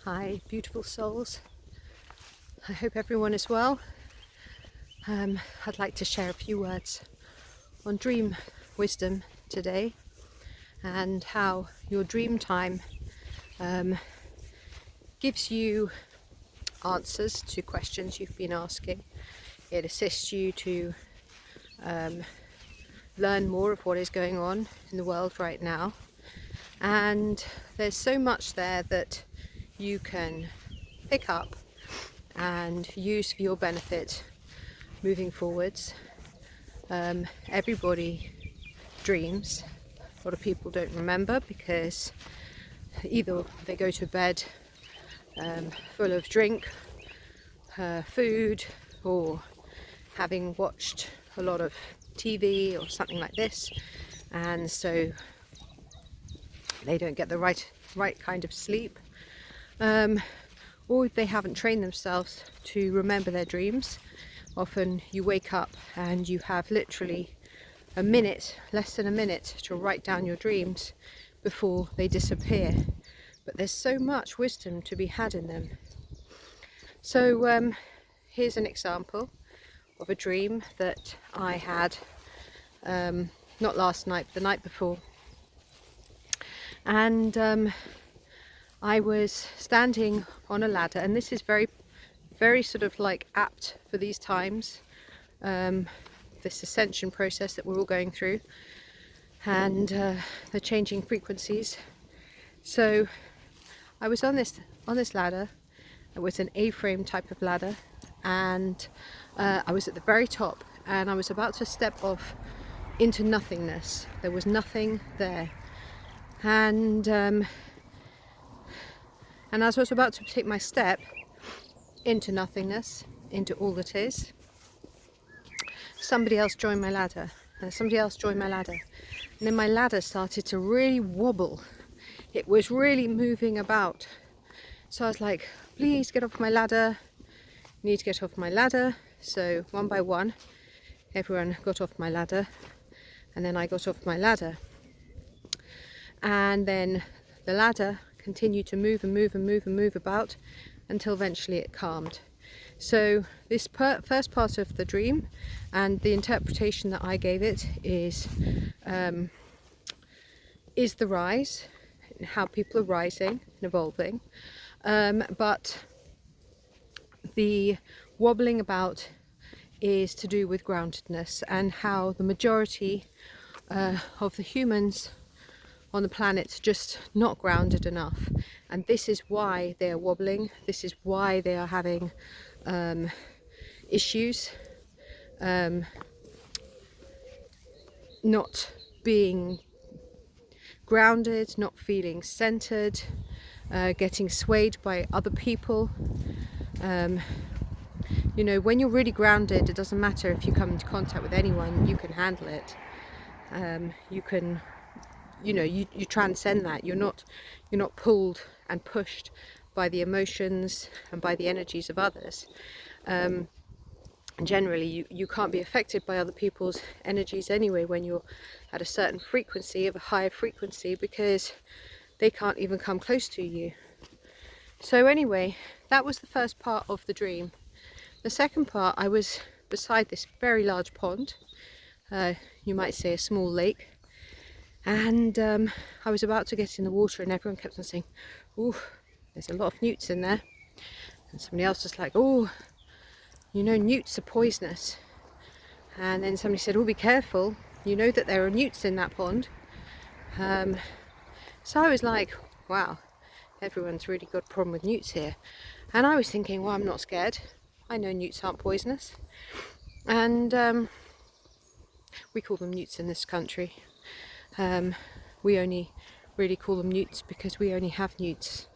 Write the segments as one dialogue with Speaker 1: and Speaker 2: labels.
Speaker 1: Hi, beautiful souls. I hope everyone is well. I'd like to share a few words on dream wisdom today and how your dream time gives you answers to questions you've been asking. It assists you to learn more of what is going on in the world right now. And there's so much there that you can pick up and use for your benefit moving forwards. Everybody dreams. A lot of people don't remember because either they go to bed full of drink, food, or having watched a lot of TV or something like this, and so they don't get the right kind of sleep, or they haven't trained themselves to remember their dreams. Often you wake up and you have literally a minute, less than a minute, to write down your dreams before they disappear. But there's so much wisdom to be had in them. So here's an example of a dream that I had, not last night, but the night before. And I was standing on a ladder, and this is very sort of like apt for these times, this ascension process that we're all going through, and the changing frequencies. So I was on this ladder. It was an A-frame type of ladder, and I was at the very top, and I was about to step off into nothingness. There was nothing there, and as I was about to take my step into nothingness, into all that is, somebody else joined my ladder, and somebody else joined my ladder, and then my ladder started to really wobble. It was really moving about. So I was like, please get off my ladder, you need to get off my ladder. So one by one everyone got off my ladder, and then I got off my ladder, and then the ladder continued to move and move and move and move about until eventually it calmed. So this first part of the dream, and the interpretation that I gave it, is the rise, how people are rising and evolving, but the wobbling about is to do with groundedness, and how the majority of the humans on the planet are just not grounded enough, and this is why they are wobbling. This is why they are having issues, not being grounded, not feeling centered, getting swayed by other people. You know, when you're really grounded, it doesn't matter if you come into contact with anyone, you can handle it. You can, you know, you transcend that. You're not pulled and pushed by the emotions and by the energies of others. Generally you can't be affected by other people's energies anyway when you're at a certain frequency, of a higher frequency, because they can't even come close to you. So anyway, that was the first part of the dream. The second part, I was beside this very large pond, you might say a small lake, and I was about to get in the water, and everyone kept on saying, "Ooh, there's a lot of newts in there," and somebody else was like, "Oh, you know, newts are poisonous," and then somebody said, "Oh, be careful, you know that there are newts in that pond." So I was like, wow, everyone's really got a problem with newts here. And I was thinking, well, I'm not scared, I know newts aren't poisonous. And we call them newts in this country. We only really call them newts because we only have newts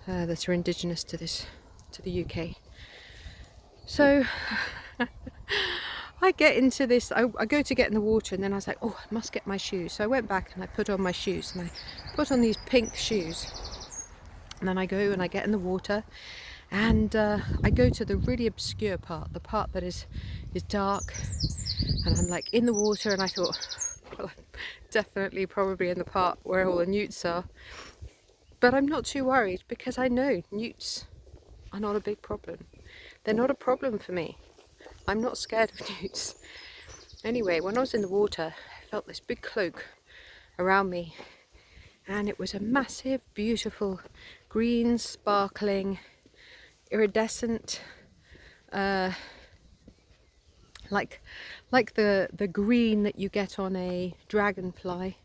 Speaker 1: that are indigenous to the UK. So I get into this, I go to get in the water, and then I was like, oh, I must get my shoes. So I went back and I put on my shoes, and I put on these pink shoes, and then I go and I get in the water, and I go to the really obscure part, the part that is dark, and I'm like in the water, and I thought, well, I'm definitely probably in the part where all the newts are. But I'm not too worried because I know newts are not a big problem. They're not a problem for me. I'm not scared of newts. Anyway, when I was in the water, I felt this big cloak around me, and it was a massive, beautiful, green, sparkling, iridescent, like the green that you get on a dragonfly.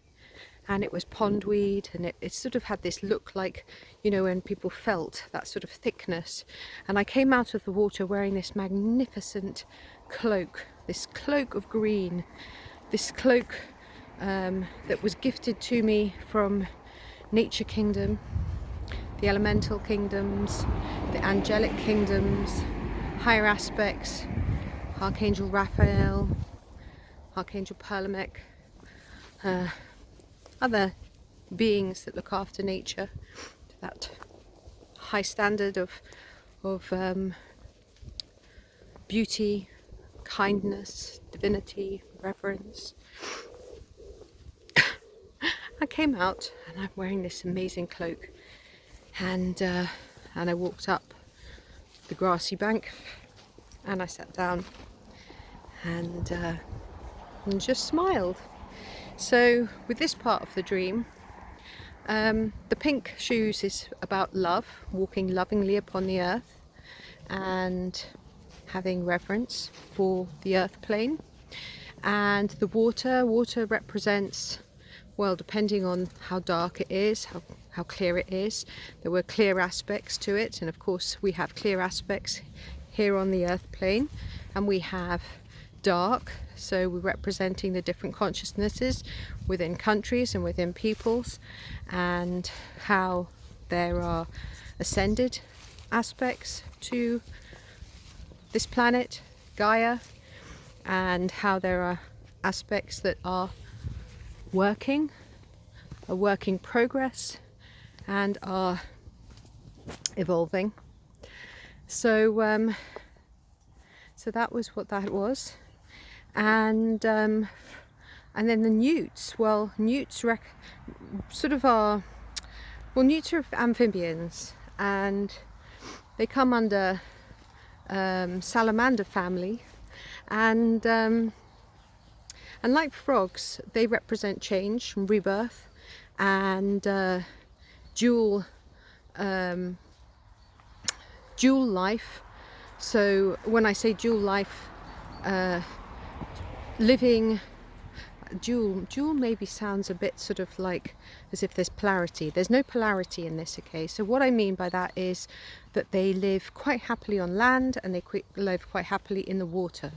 Speaker 1: And it was pondweed, and it sort of had this look like, you know, when people felt that sort of thickness. And I came out of the water wearing this magnificent cloak, this cloak of green, this cloak that was gifted to me from nature kingdom, the elemental kingdoms, the angelic kingdoms, higher aspects, Archangel Raphael, Archangel Perlamech, other beings that look after nature to that high standard of beauty, kindness, divinity, reverence. I came out and I'm wearing this amazing cloak, and I walked up the grassy bank and I sat down and just smiled. So with this part of the dream, the pink shoes is about love, walking lovingly upon the earth and having reverence for the earth plane. And the water represents, well, depending on how dark it is, how clear it is, there were clear aspects to it. And of course we have clear aspects here on the earth plane, and we have dark, so we're representing the different consciousnesses within countries and within peoples, and how there are ascended aspects to this planet Gaia, and how there are aspects that are a work in progress, and are evolving. So so that was what that was. And then the newts, well, newts sort of are, well, newts are amphibians, and they come under salamander family, and like frogs, they represent change and rebirth, and dual life. So when I say dual life, living dual maybe sounds a bit sort of like as if there's polarity. There's no polarity in this, okay? So what I mean by that is that they live quite happily on land, and they live quite happily in the water.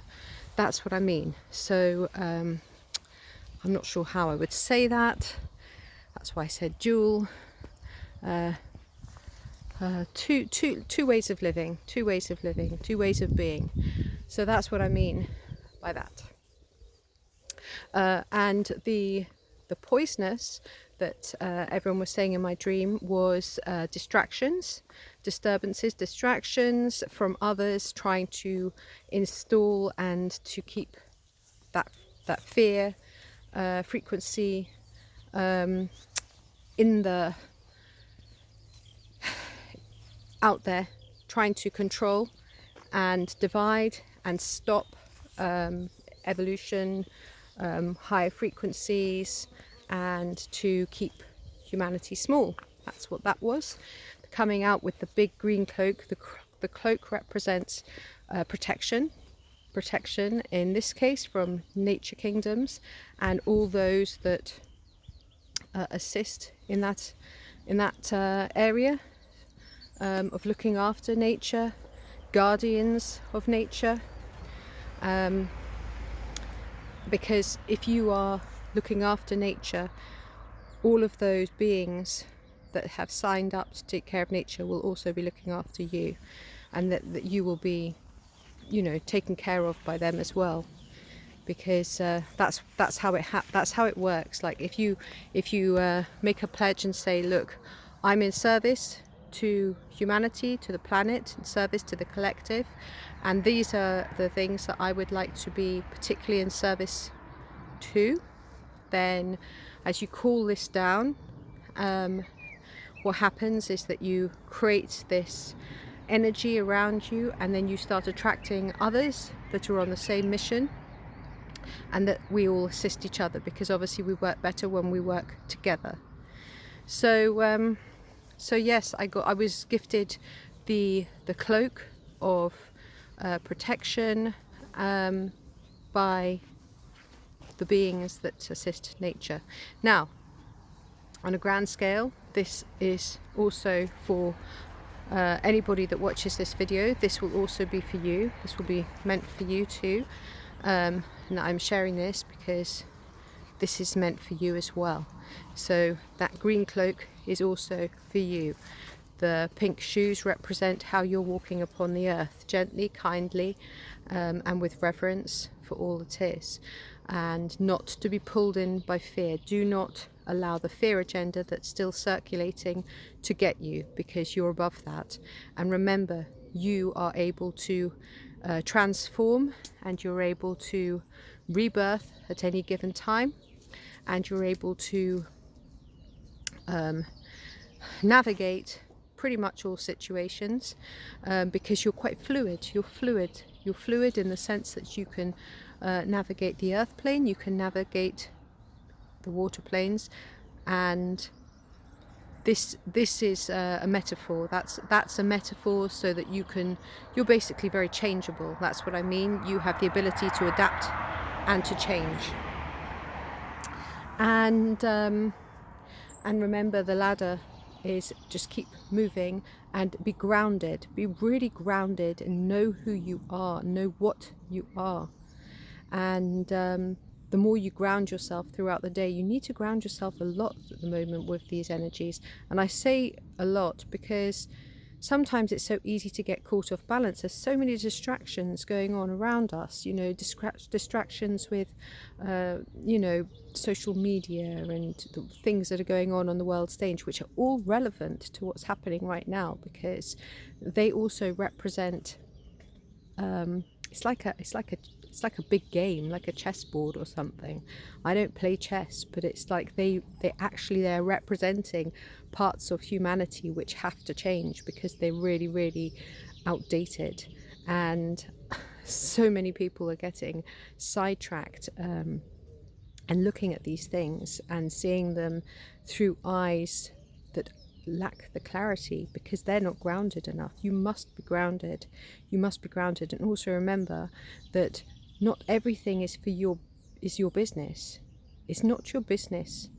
Speaker 1: That's what I mean. So I'm not sure how I would say that. That's why I said dual. Two ways of living, two ways of being. So that's what I mean by that. And the poisonous that everyone was saying in my dream was distractions, disturbances, distractions from others trying to install and to keep that fear frequency in the out there, trying to control and divide and stop evolution, higher frequencies, and to keep humanity small. That's what that was. Coming out with the big green cloak. The cloak represents protection in this case from nature kingdoms, and all those that assist in that area of looking after nature, guardians of nature. Because if you are looking after nature, all of those beings that have signed up to take care of nature will also be looking after you, and that you will be, you know, taken care of by them as well. Because that's how it works. Like if you make a pledge and say, look, I'm in service to humanity, to the planet, in service to the collective, and these are the things that I would like to be particularly in service to, then as you call this down, what happens is that you create this energy around you, and then you start attracting others that are on the same mission, and that we all assist each other, because obviously we work better when we work together. So so yes, I was gifted the cloak of protection by the beings that assist nature. Now, on a grand scale, this is also for anybody that watches this video. This will also be for you. This will be meant for you too. And I'm sharing this because this is meant for you as well. So that green cloak is also for you. The pink shoes represent how you're walking upon the earth, gently, kindly, and with reverence for all that is, and not to be pulled in by fear. Do not allow the fear agenda that's still circulating to get you, because you're above that. And remember, you are able to transform, and you're able to rebirth at any given time, and you're able to navigate pretty much all situations, because you're quite fluid. You're fluid in the sense that you can navigate the earth plane, you can navigate the water planes, and this is a metaphor. That's a metaphor so that you're basically very changeable. That's what I mean. You have the ability to adapt and to change. And remember, the ladder is just keep moving and be grounded. Be really grounded and know who you are, know what you are. And the more you ground yourself throughout the day, you need to ground yourself a lot at the moment with these energies. And I say a lot because sometimes it's so easy to get caught off balance. There's so many distractions going on around us, you know, distractions with, you know, social media and the things that are going on the world stage, which are all relevant to what's happening right now, because they also represent, it's like a big game, like a chessboard or something. I don't play chess, but it's like they're representing parts of humanity which have to change because they're really, really outdated. And so many people are getting sidetracked and looking at these things and seeing them through eyes that lack the clarity because they're not grounded enough. You must be grounded. You must be grounded. And also remember that not everything is your business. It's not your business.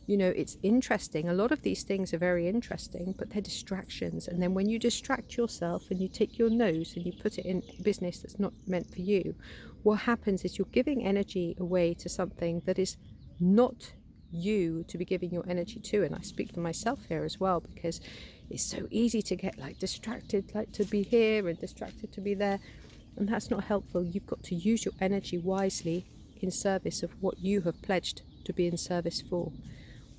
Speaker 1: You know, it's interesting. A lot of these things are very interesting, but they're distractions. And then when you distract yourself and you take your nose and you put it in business that's not meant for you, what happens is you're giving energy away to something that is not you to be giving your energy to. And I speak for myself here as well, because it's so easy to get like distracted, like to be here and distracted to be there. And that's not helpful. You've got to use your energy wisely in service of what you have pledged to be in service for.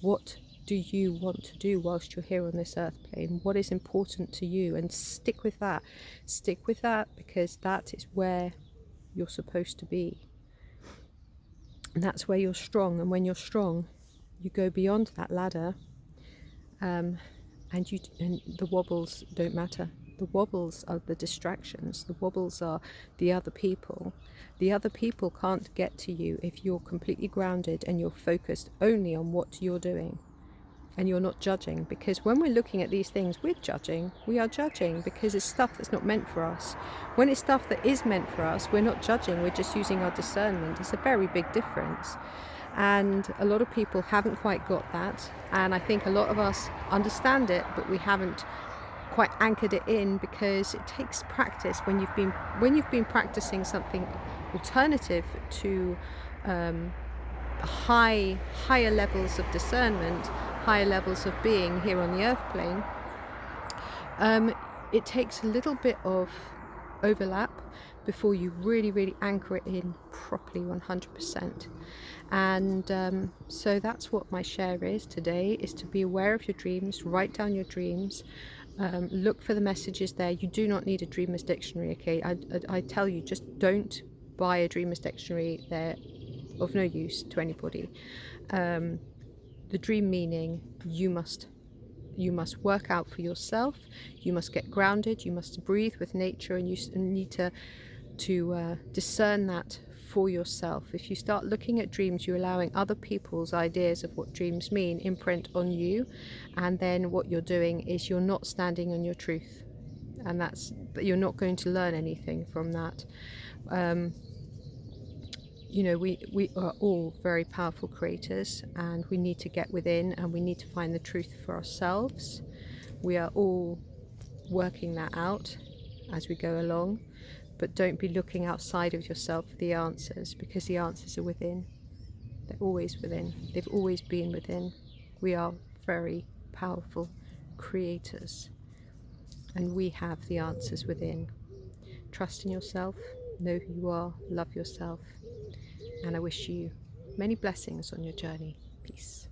Speaker 1: What do you want to do whilst you're here on this earth plane? What is important to you? And stick with that. Stick with that, because that is where you're supposed to be. And that's where you're strong. And when you're strong, you go beyond that ladder, and the wobbles don't matter. The wobbles are the distractions. The wobbles are the other people. The other people can't get to you if you're completely grounded and you're focused only on what you're doing and you're not judging. Because when we're looking at these things with judging, we are judging because it's stuff that's not meant for us. When it's stuff that is meant for us, we're not judging, we're just using our discernment. It's a very big difference. And a lot of people haven't quite got that. And I think a lot of us understand it, but we haven't quite anchored it in, because it takes practice. When you've been practicing something alternative to higher levels of discernment, higher levels of being here on the earth plane, it takes a little bit of overlap before you really anchor it in properly 100%. And so that's what my share is today, is to be aware of your dreams, write down your dreams, look for the messages there. You do not need a dreamer's dictionary, okay? I tell you, just don't buy a dreamer's dictionary. They're of no use to anybody. The dream meaning, you must You must work out for yourself. You must get grounded. You must breathe with nature, and you need to discern that for yourself. If you start looking at dreams, you're allowing other people's ideas of what dreams mean imprint on you, and then what you're doing is you're not standing on your truth, and you're not going to learn anything from that. You know, we are all very powerful creators, and we need to get within, and we need to find the truth for ourselves. We are all working that out as we go along, but don't be looking outside of yourself for the answers, because the answers are within. They're always within. They've always been within. We are very powerful creators, and we have the answers within. Trust in yourself, know who you are, love yourself, and I wish you many blessings on your journey. Peace.